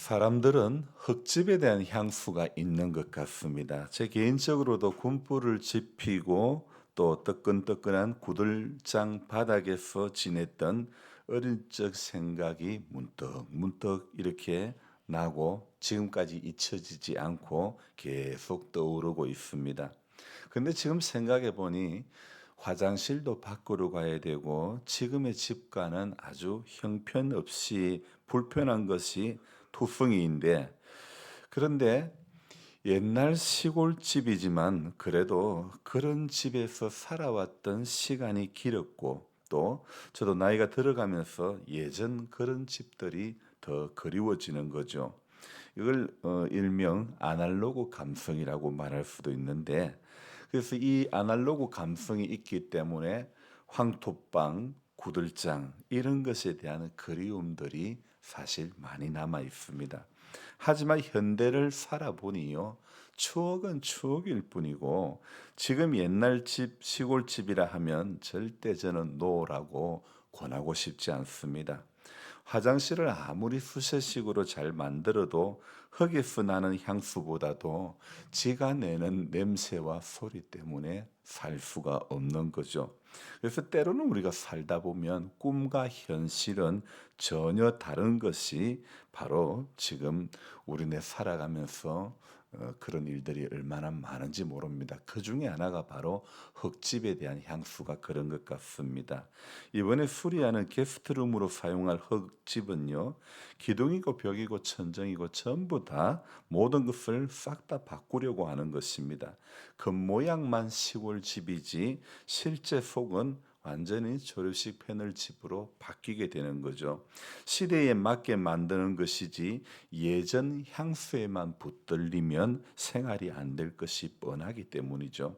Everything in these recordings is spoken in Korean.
사람들은 흙집에 대한 향수가 있는 것 같습니다. 제 개인적으로도 군불을 지피고 또 뜨끈뜨끈한 구들장 바닥에서 지냈던 어린 적 생각이 문득 이렇게 나고 지금까지 잊혀지지 않고 계속 떠오르고 있습니다. 근데 지금 생각해 보니 화장실도 밖으로 가야 되고 지금의 집과는 아주 형편없이 불편한 것이 투성이인데, 그런데 옛날 시골집이지만 그래도 그런 집에서 살아왔던 시간이 길었고, 또 저도 나이가 들어가면서 예전 그런 집들이 더 그리워지는 거죠. 이걸 일명 아날로그 감성이라고 말할 수도 있는데, 그래서 이 아날로그 감성이 있기 때문에 황토방, 구들장 이런 것에 대한 그리움들이 사실 많이 남아 있습니다. 하지만 현대를 살아보니요, 추억은 추억일 뿐이고 지금 옛날 집, 시골집이라 하면 절대 저는 노라고 권하고 싶지 않습니다. 화장실을 아무리 수세식으로 잘 만들어도 흙에서 나는 향수보다도 지가 내는 냄새와 소리 때문에 살 수가 없는 거죠. 그래서 때로는 우리가 살다 보면 꿈과 현실은 전혀 다른 것이 바로 지금 우리네 살아가면서 그런 일들이 얼마나 많은지 모릅니다. 그 중에 하나가 바로 흙집에 대한 향수가 그런 것 같습니다. 이번에 수리하는 게스트룸으로 사용할 흙집은요, 기둥이고 벽이고 천정이고 전부 다 모든 것을 싹 다 바꾸려고 하는 것입니다. 겉모양만 시골집이지 실제 속은 완전히 조립식 패널집으로 바뀌게 되는 거죠. 시대에 맞게 만드는 것이지 예전 향수에만 붙들리면 생활이 안 될 것이 뻔하기 때문이죠.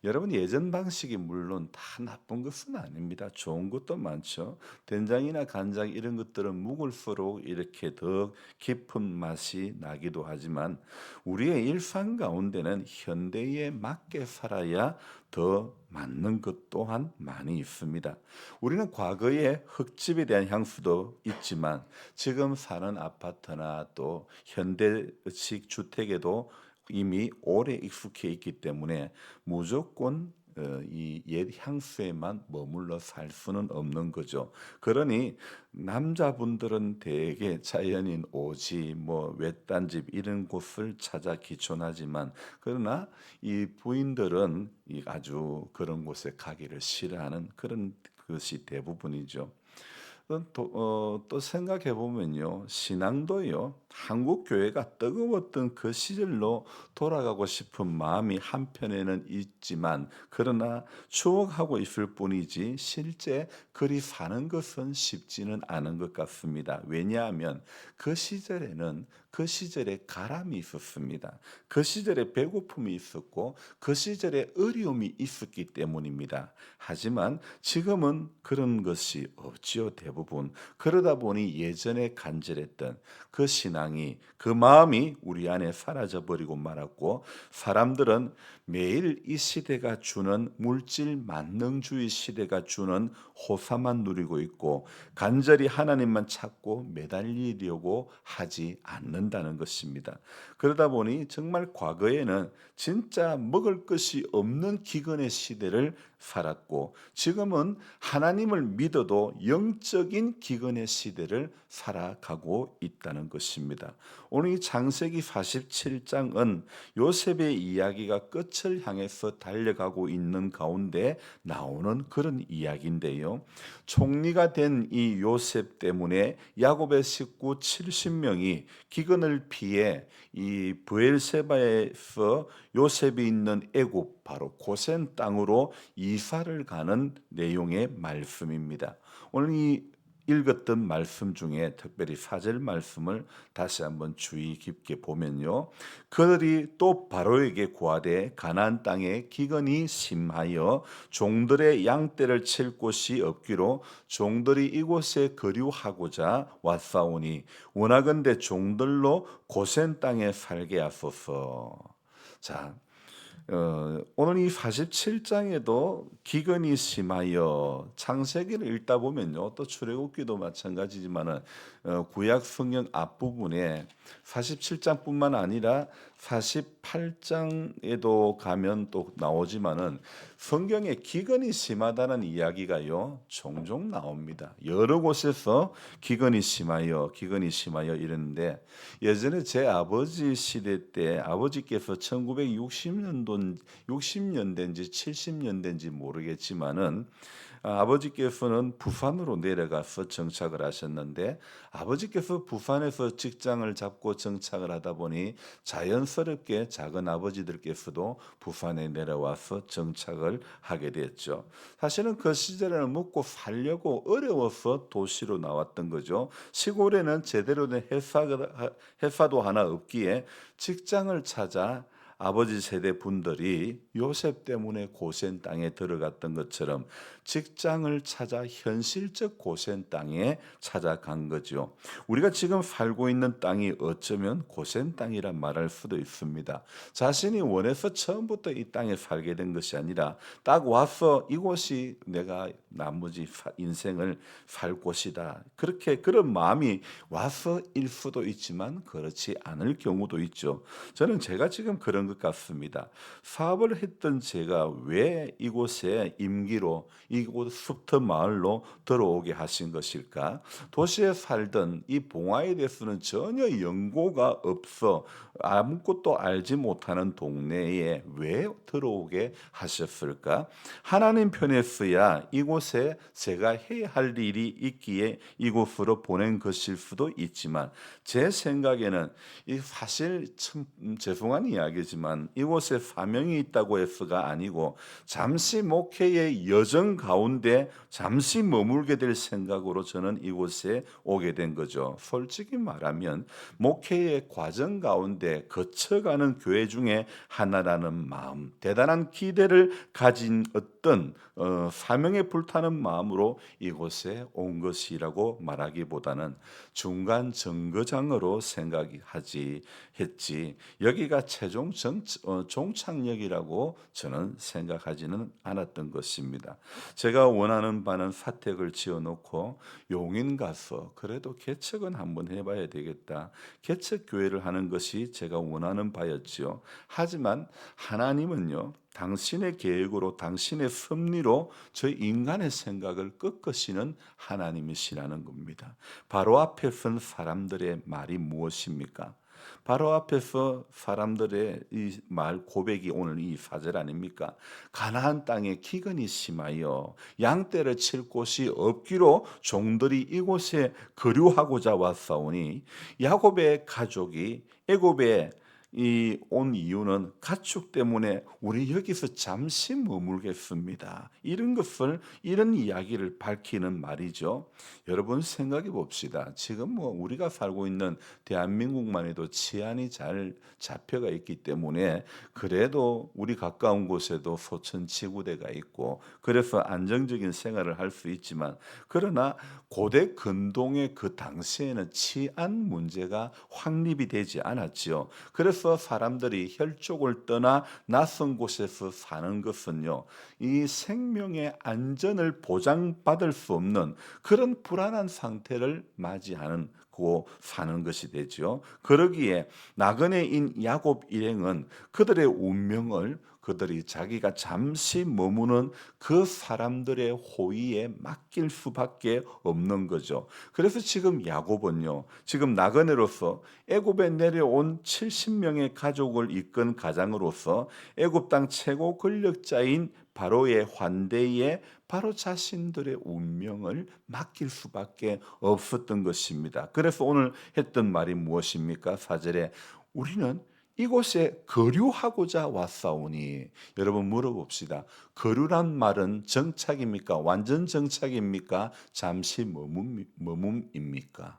여러분, 예전 방식이 물론 다 나쁜 것은 아닙니다. 좋은 것도 많죠. 된장이나 간장 이런 것들은 묵을수록 이렇게 더 깊은 맛이 나기도 하지만 우리의 일상 가운데는 현대에 맞게 살아야 더 맞는 것 또한 많이 있습니다. 우리는 과거에 흙집에 대한 향수도 있지만 지금 사는 아파트나 또 현대식 주택에도 이미 오래 익숙해 있기 때문에 무조건 이 옛 향수에만 머물러 살 수는 없는 거죠. 그러니 남자분들은 대개 자연인 오지 뭐 외딴집 이런 곳을 찾아 기촌하지만, 그러나 이 부인들은 이 아주 그런 곳에 가기를 싫어하는 그런 것이 대부분이죠. 또 생각해 보면요, 신앙도요, 한국 교회가 뜨거웠던 그 시절로 돌아가고 싶은 마음이 한편에는 있지만, 그러나 추억하고 있을 뿐이지 실제 그리 사는 것은 쉽지는 않은 것 같습니다. 왜냐하면 그 시절에는 그 시절에 가람이 있었습니다. 그 시절에 배고픔이 있었고 그 시절에 어려움이 있었기 때문입니다. 하지만 지금은 그런 것이 없지요, 대부분. 그러다 보니 예전에 간절했던 그 신앙이, 그 마음이 우리 안에 사라져 버리고 말았고, 사람들은 매일 이 시대가 주는 물질 만능주의 시대가 주는 호사만 누리고 있고 간절히 하나님만 찾고 매달리려고 하지 않는다는 것입니다. 그러다 보니 정말 과거에는 진짜 먹을 것이 없는 기근의 시대를 살았고 지금은 하나님을 믿어도 영적인 기근의 시대를 살아가고 있다는 것입니다. 오늘 이 창세기 47장은 요셉의 이야기가 끝을 향해서 달려가고 있는 가운데 나오는 그런 이야기인데요. 총리가 된 이 요셉 때문에 야곱의 식구 70명이 기근을 피해 이 브엘세바에서 요셉이 있는 애굽 바로 고센 땅으로 이사를 가는 내용의 말씀입니다. 오늘 이 읽었던 말씀 중에 특별히 4절 말씀을 다시 한번 주의 깊게 보면요, 그들이 또 바로에게 구하되 가나안 땅에 기근이 심하여 종들의 양떼를 칠 곳이 없기로 종들이 이곳에 거류하고자 왔사오니 원하건대 종들로 고센 땅에 살게 하소서. 자, 오늘 이 47장에도 기근이 심하여 창세기를 읽다 보면요. 또 출애굽기도 마찬가지지만은 구약 성경 앞부분에 47장뿐만 아니라 48장에도 가면 또 나오지만은 성경에 기근이 심하다는 이야기가요. 종종 나옵니다. 여러 곳에서 기근이 심하여 이랬는데 예전에 제 아버지 시대 때 아버지께서 60년대인지 70년대인지 모르겠지만은 아버지께서는 부산으로 내려가서 정착을 하셨는데 아버지께서 부산에서 직장을 잡고 정착을 하다 보니 자연스럽게 작은 아버지들께서도 부산에 내려와서 정착을 하게 됐죠. 사실은 그 시절에는 먹고 살려고 어려워서 도시로 나왔던 거죠. 시골에는 제대로 된 회사도 하나 없기에 직장을 찾아 아버지 세대 분들이 요셉 때문에 고센 땅에 들어갔던 것처럼 직장을 찾아 현실적 고센 땅에 찾아간 거죠. 우리가 지금 살고 있는 땅이 어쩌면 고센 땅이라 말할 수도 있습니다. 자신이 원해서 처음부터 이 땅에 살게 된 것이 아니라 딱 와서 이곳이 내가 나머지 인생을 살 곳이다. 그렇게 그런 마음이 와서일 수도 있지만 그렇지 않을 경우도 있죠. 저는 제가 지금 그런 것 같습니다. 사업을 했던 제가 왜 이곳에 임기로 이곳 숲터 마을로 들어오게 하신 것일까? 도시에 살던 이 봉화에 대해서는 전혀 연고가 없어 아무것도 알지 못하는 동네에 왜 들어오게 하셨을까? 하나님 편에서야 이곳에 제가 해야 할 일이 있기에 이곳으로 보낸 것일 수도 있지만 제 생각에는 이 사실 참 죄송한 이야기지만 이곳에 사명이 있다고 해서가 아니고 잠시 목회의 여정 가운데 잠시 머물게 될 생각으로 저는 이곳에 오게 된 거죠. 솔직히 말하면 목회의 과정 가운데 거쳐가는 교회 중에 하나라는 마음, 대단한 기대를 가진 어떤 사명에 불타는 마음으로 이곳에 온 것이라고 말하기보다는 중간 정거장으로 생각하지 했지 여기가 최종 종착역이라고 저는 생각하지는 않았던 것입니다. 제가 원하는 바는 사택을 지어놓고 용인 가서 그래도 개척은 한번 해봐야 되겠다. 개척 교회를 하는 것이 제가 원하는 바였지요. 하지만 하나님은요. 당신의 계획으로 당신의 섭리로 저 인간의 생각을 꺾으시는 하나님이시라는 겁니다. 바로 앞에 선 사람들의 말이 무엇입니까? 바로 앞에서 사람들의 이 말 고백이 오늘 이 사절 아닙니까? 가나안 땅에 기근이 심하여 양떼를 칠 곳이 없기로 종들이 이곳에 거류하고자 왔사오니 야곱의 가족이 애굽에 이 온 이유는 가축 때문에 우리 여기서 잠시 머물겠습니다. 이런 이야기를 밝히는 말이죠. 여러분 생각해 봅시다. 지금 뭐 우리가 살고 있는 대한민국만 해도 치안이 잘 잡혀가 있기 때문에 그래도 우리 가까운 곳에도 소천지구대가 있고 그래서 안정적인 생활을 할 수 있지만 그러나 고대 근동의 그 당시에는 치안 문제가 확립이 되지 않았지요. 그래서 사람들이 혈족을 떠나 낯선 곳에서 사는 것은요. 이 생명의 안전을 보장받을 수 없는 그런 불안한 상태를 맞이하는 고 사는 것이 되죠. 그러기에 나그네인 야곱 일행은 그들의 운명을 그들이 자기가 잠시 머무는 그 사람들의 호의에 맡길 수밖에 없는 거죠. 그래서 지금 야곱은요. 지금 나그네로서 애굽에 내려온 70명의 가족을 이끈 가장으로서 애굽 땅 최고 권력자인 바로의 환대에 바로 자신들의 운명을 맡길 수밖에 없었던 것입니다. 그래서 오늘 했던 말이 무엇입니까? 4절에 우리는 이곳에 거류하고자 왔사오니 여러분 물어봅시다. 거류란 말은 정착입니까? 완전 정착입니까? 잠시 머뭅입니까?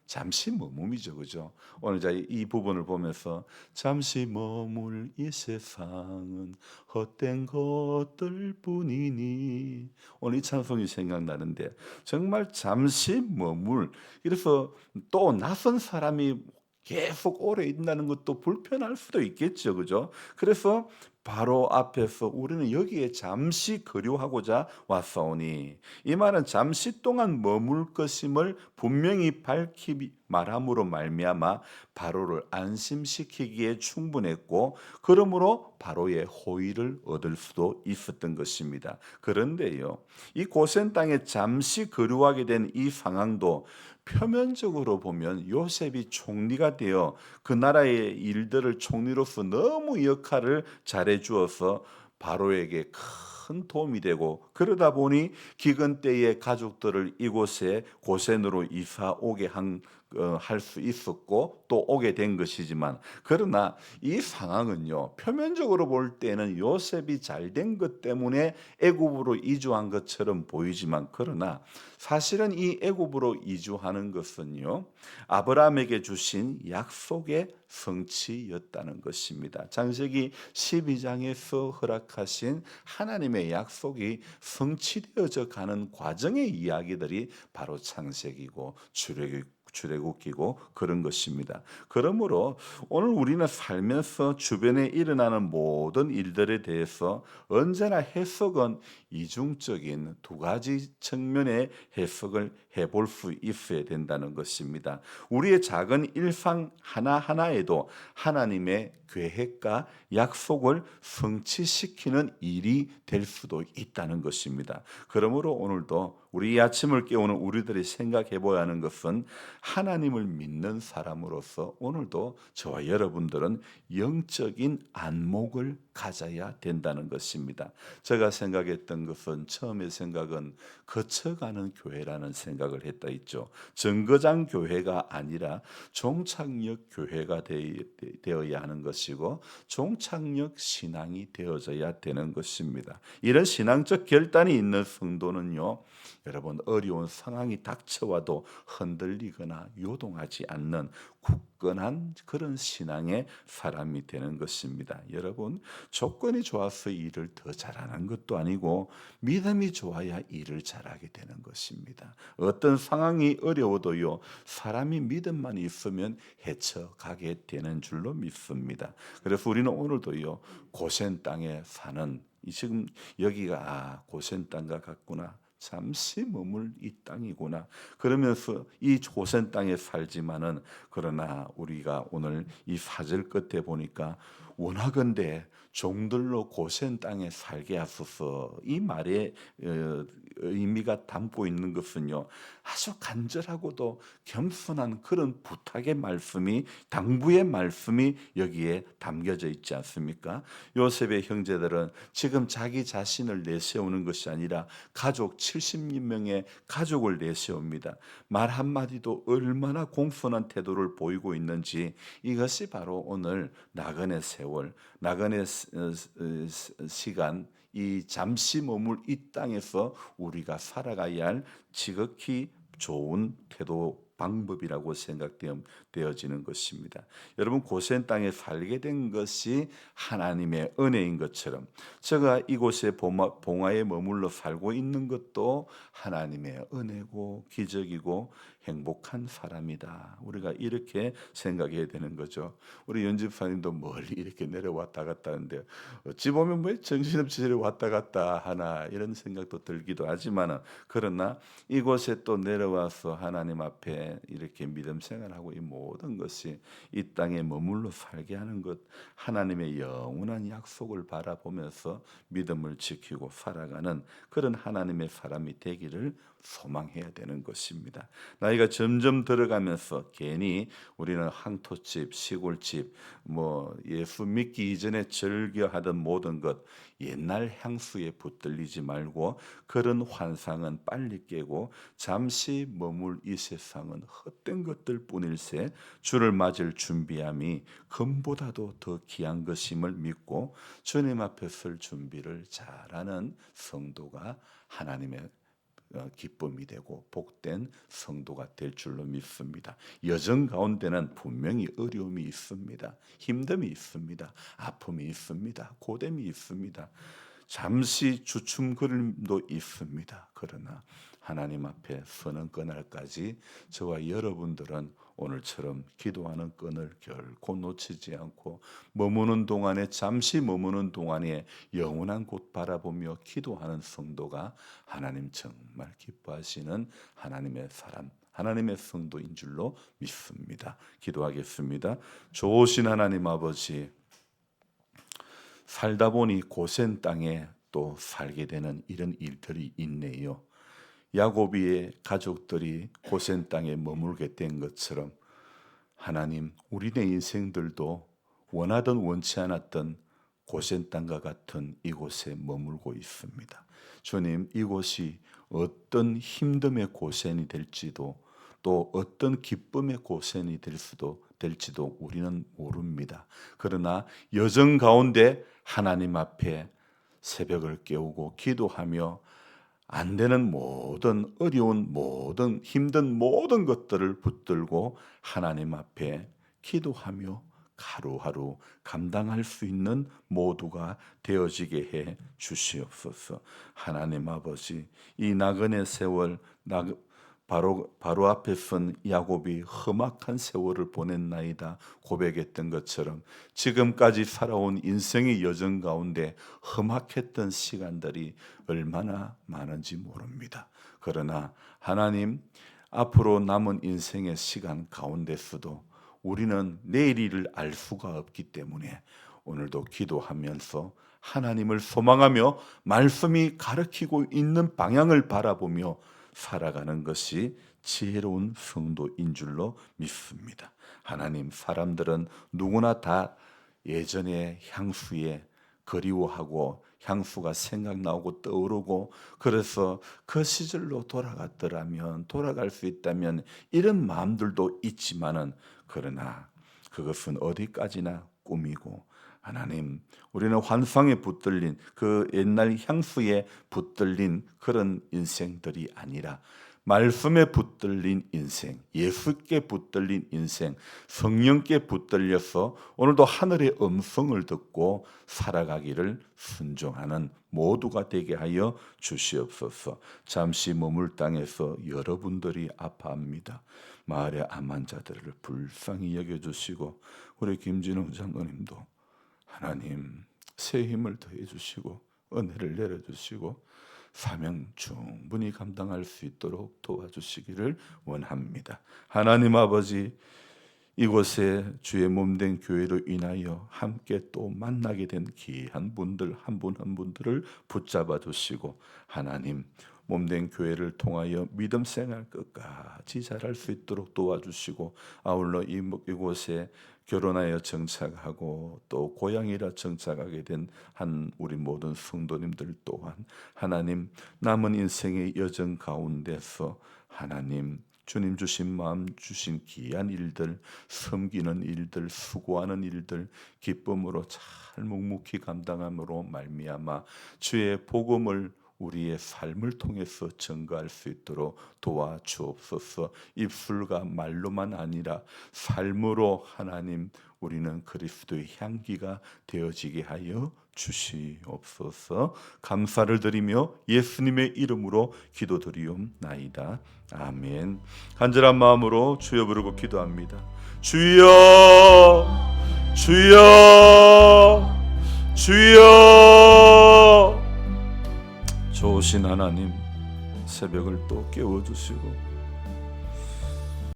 잠시 머뭅이죠, 그죠? 오늘 이 부분을 보면서 잠시 머물 이 세상은 헛된 것들 뿐이니 오늘 이 찬송이 생각나는데 정말 잠시 머물 그래서 또 낯선 사람이 계속 오래 있다는 것도 불편할 수도 있겠죠, 그죠? 그래서 바로 앞에서 우리는 여기에 잠시 거류하고자 왔사오니, 이 말은 잠시 동안 머물 것임을 분명히 밝히 말함으로 말미암아 바로를 안심시키기에 충분했고, 그러므로 바로의 호의를 얻을 수도 있었던 것입니다. 그런데요, 이 고센 땅에 잠시 거류하게 된 이 상황도 표면적으로 보면 요셉이 총리가 되어 그 나라의 일들을 총리로서 너무 역할을 잘해 주어서 바로에게 큰 도움이 되고, 그러다 보니 기근 때에 가족들을 이곳에 고센으로 이사 오게 할 수 있었고 또 오게 된 것이지만, 그러나 이 상황은요, 표면적으로 볼 때는 요셉이 잘 된 것 때문에 애굽으로 이주한 것처럼 보이지만, 그러나 사실은 이 애굽으로 이주하는 것은요, 아브라함에게 주신 약속의 성취였다는 것입니다. 창세기 12장에서 허락하신 하나님의 약속이 성취되어져 가는 과정의 이야기들이 바로 창세기고 출애굽기고 그런 것입니다. 그러므로 오늘 우리는 살면서 주변에 일어나는 모든 일들에 대해서 언제나 해석은 이중적인 두 가지 측면의 해석을 해볼 수 있어야 된다는 것입니다. 우리의 작은 일상 하나하나에도 하나님의 계획과 약속을 성취시키는 일이 될 수도 있다는 것입니다. 그러므로 오늘도 우리 아침을 깨우는 우리들이 생각해 보아야 하는 것은, 하나님을 믿는 사람으로서 오늘도 저와 여러분들은 영적인 안목을 가져야 된다는 것입니다. 제가 생각했던 것은, 처음에 생각은 거쳐가는 교회라는 생각을 했다 있죠. 정거장 교회가 아니라 종착역 교회가 되어야 하는 것이고, 종착역 신앙이 되어져야 되는 것입니다. 이런 신앙적 결단이 있는 성도는요, 여러분, 어려운 상황이 닥쳐와도 흔들리거나 요동하지 않는 굳건한 그런 신앙의 사람이 되는 것입니다. 여러분, 조건이 좋아서 일을 더 잘하는 것도 아니고 믿음이 좋아야 일을 잘하게 되는 것입니다. 어떤 상황이 어려워도요, 사람이 믿음만 있으면 헤쳐가게 되는 줄로 믿습니다. 그래서 우리는 오늘도요, 고센 땅에 사는, 지금 여기가 고센 땅과 같구나, 잠시 머물 이 땅이구나, 그러면서 이 고센 땅에 살지만은, 그러나 우리가 오늘 이 4절 끝에 보니까 원하건대 종들로 고센 땅에 살게 하소서, 이 말에 의미가 담고 있는 것은요, 아주 간절하고도 겸손한 그런 부탁의 말씀이, 당부의 말씀이 여기에 담겨져 있지 않습니까? 요셉의 형제들은 지금 자기 자신을 내세우는 것이 아니라 가족 70명의 가족을 내세웁니다. 말 한마디도 얼마나 공손한 태도를 보이고 있는지, 이것이 바로 오늘 나그네 세월, 나그네 시간, 이 잠시 머물 이 땅에서 우리가 살아가야 할 지극히 좋은 태도 방법이라고 생각되어지는 것입니다. 여러분, 고센 땅에 살게 된 것이 하나님의 은혜인 것처럼, 제가 이곳에 봉화에 머물러 살고 있는 것도 하나님의 은혜고 기적이고 행복한 사람이다, 우리가 이렇게 생각해야 되는 거죠. 우리 연집사님도 멀리 이렇게 내려왔다 갔다 하는데, 어찌 보면 뭐 정신없이 저리 왔다 갔다 하나, 이런 생각도 들기도 하지만, 그러나 이곳에 또 내려와서 하나님 앞에 이렇게 믿음 생활하고, 이 모든 것이 이 땅에 머물러 살게 하는 것, 하나님의 영원한 약속을 바라보면서 믿음을 지키고 살아가는 그런 하나님의 사람이 되기를 소망해야 되는 것입니다. 나이가 점점 들어가면서 괜히 우리는 항토집, 시골집, 예수 믿기 이전에 즐겨하던 모든 것, 옛날 향수에 붙들리지 말고 그런 환상은 빨리 깨고 잠시 머물 이 세상은 헛된 것들 뿐일세 주를 맞을 준비함이 금보다도 더 귀한 것임을 믿고 주님 앞에 설 준비를 잘하는 성도가 하나님의 기쁨이 되고 복된 성도가 될 줄로 믿습니다. 여정 가운데는 분명히 어려움이 있습니다. 힘듦이 있습니다. 아픔이 있습니다. 고됨이 있습니다. 잠시 주춤거림도 있습니다. 그러나 하나님 앞에 서는 그날까지 저와 여러분들은 오늘처럼 기도하는 끈을 결코 놓치지 않고 잠시 머무는 동안에 영원한 곳 바라보며 기도하는 성도가 하나님 정말 기뻐하시는 하나님의 사람, 하나님의 성도인 줄로 믿습니다. 기도하겠습니다. 좋으신 하나님 아버지, 살다 보니 고센 땅에 또 살게 되는 이런 일들이 있네요. 야곱의 가족들이 고센 땅에 머물게 된 것처럼 하나님, 우리의 인생들도 원하든 원치 않았던 고센 땅과 같은 이곳에 머물고 있습니다. 주님, 이곳이 어떤 힘듦의 고센이 될지도 또 어떤 기쁨의 고센이 될지도 우리는 모릅니다. 그러나 여정 가운데 하나님 앞에 새벽을 깨우고 기도하며 안 되는 모든 어려운 모든 힘든 모든 것들을 붙들고 하나님 앞에 기도하며 하루하루 감당할 수 있는 모두가 되어지게 해 주시옵소서. 하나님 아버지, 이 나그네 세월 바로 앞에 선 야곱이 험악한 세월을 보냈나이다 고백했던 것처럼 지금까지 살아온 인생의 여정 가운데 험악했던 시간들이 얼마나 많은지 모릅니다. 그러나 하나님, 앞으로 남은 인생의 시간 가운데서도 우리는 내일 일을 알 수가 없기 때문에 오늘도 기도하면서 하나님을 소망하며 말씀이 가르치고 있는 방향을 바라보며 살아가는 것이 지혜로운 성도인 줄로 믿습니다. 하나님, 사람들은 누구나 다 예전의 향수에 그리워하고 향수가 생각나고 떠오르고 그래서 그 시절로 돌아갈 수 있다면 이런 마음들도 있지만은 그러나 그것은 어디까지나 꿈이고 하나님, 우리는 환상에 붙들린 그 옛날 향수에 붙들린 그런 인생들이 아니라 말씀에 붙들린 인생, 예수께 붙들린 인생, 성령께 붙들려서 오늘도 하늘의 음성을 듣고 살아가기를 순종하는 모두가 되게 하여 주시옵소서. 잠시 머물 땅에서 여러분들이 아파합니다. 마을의 암환 자들을 불쌍히 여겨주시고 우리 김진웅 장로님도 하나님 새 힘을 더해 주시고 은혜를 내려주시고 사명 충분히 감당할 수 있도록 도와주시기를 원합니다. 하나님 아버지, 이곳에 주의 몸된 교회로 인하여 함께 또 만나게 된 귀한 분들 한 분 한 분들을 붙잡아 주시고 하나님, 몸된 교회를 통하여 믿음 생활 끝까지 잘할 수 있도록 도와주시고 아울러 이곳에 결혼하여 정착하고 또 고향이라 정착하게 된 한 우리 모든 성도님들 또한 하나님, 남은 인생의 여정 가운데서 하나님 주님 주신 마음 주신 귀한 일들, 섬기는 일들, 수고하는 일들 기쁨으로 잘 묵묵히 감당함으로 말미암아 주의 복음을 우리의 삶을 통해서 증거할 수 있도록 도와주옵소서. 입술과 말로만 아니라 삶으로 하나님, 우리는 그리스도의 향기가 되어지게 하여 주시옵소서. 감사를 드리며 예수님의 이름으로 기도드리옵나이다. 아멘. 간절한 마음으로 주여 부르고 기도합니다. 주여, 주여, 주여. 좋으신 하나님, 새벽을 또 깨워주시고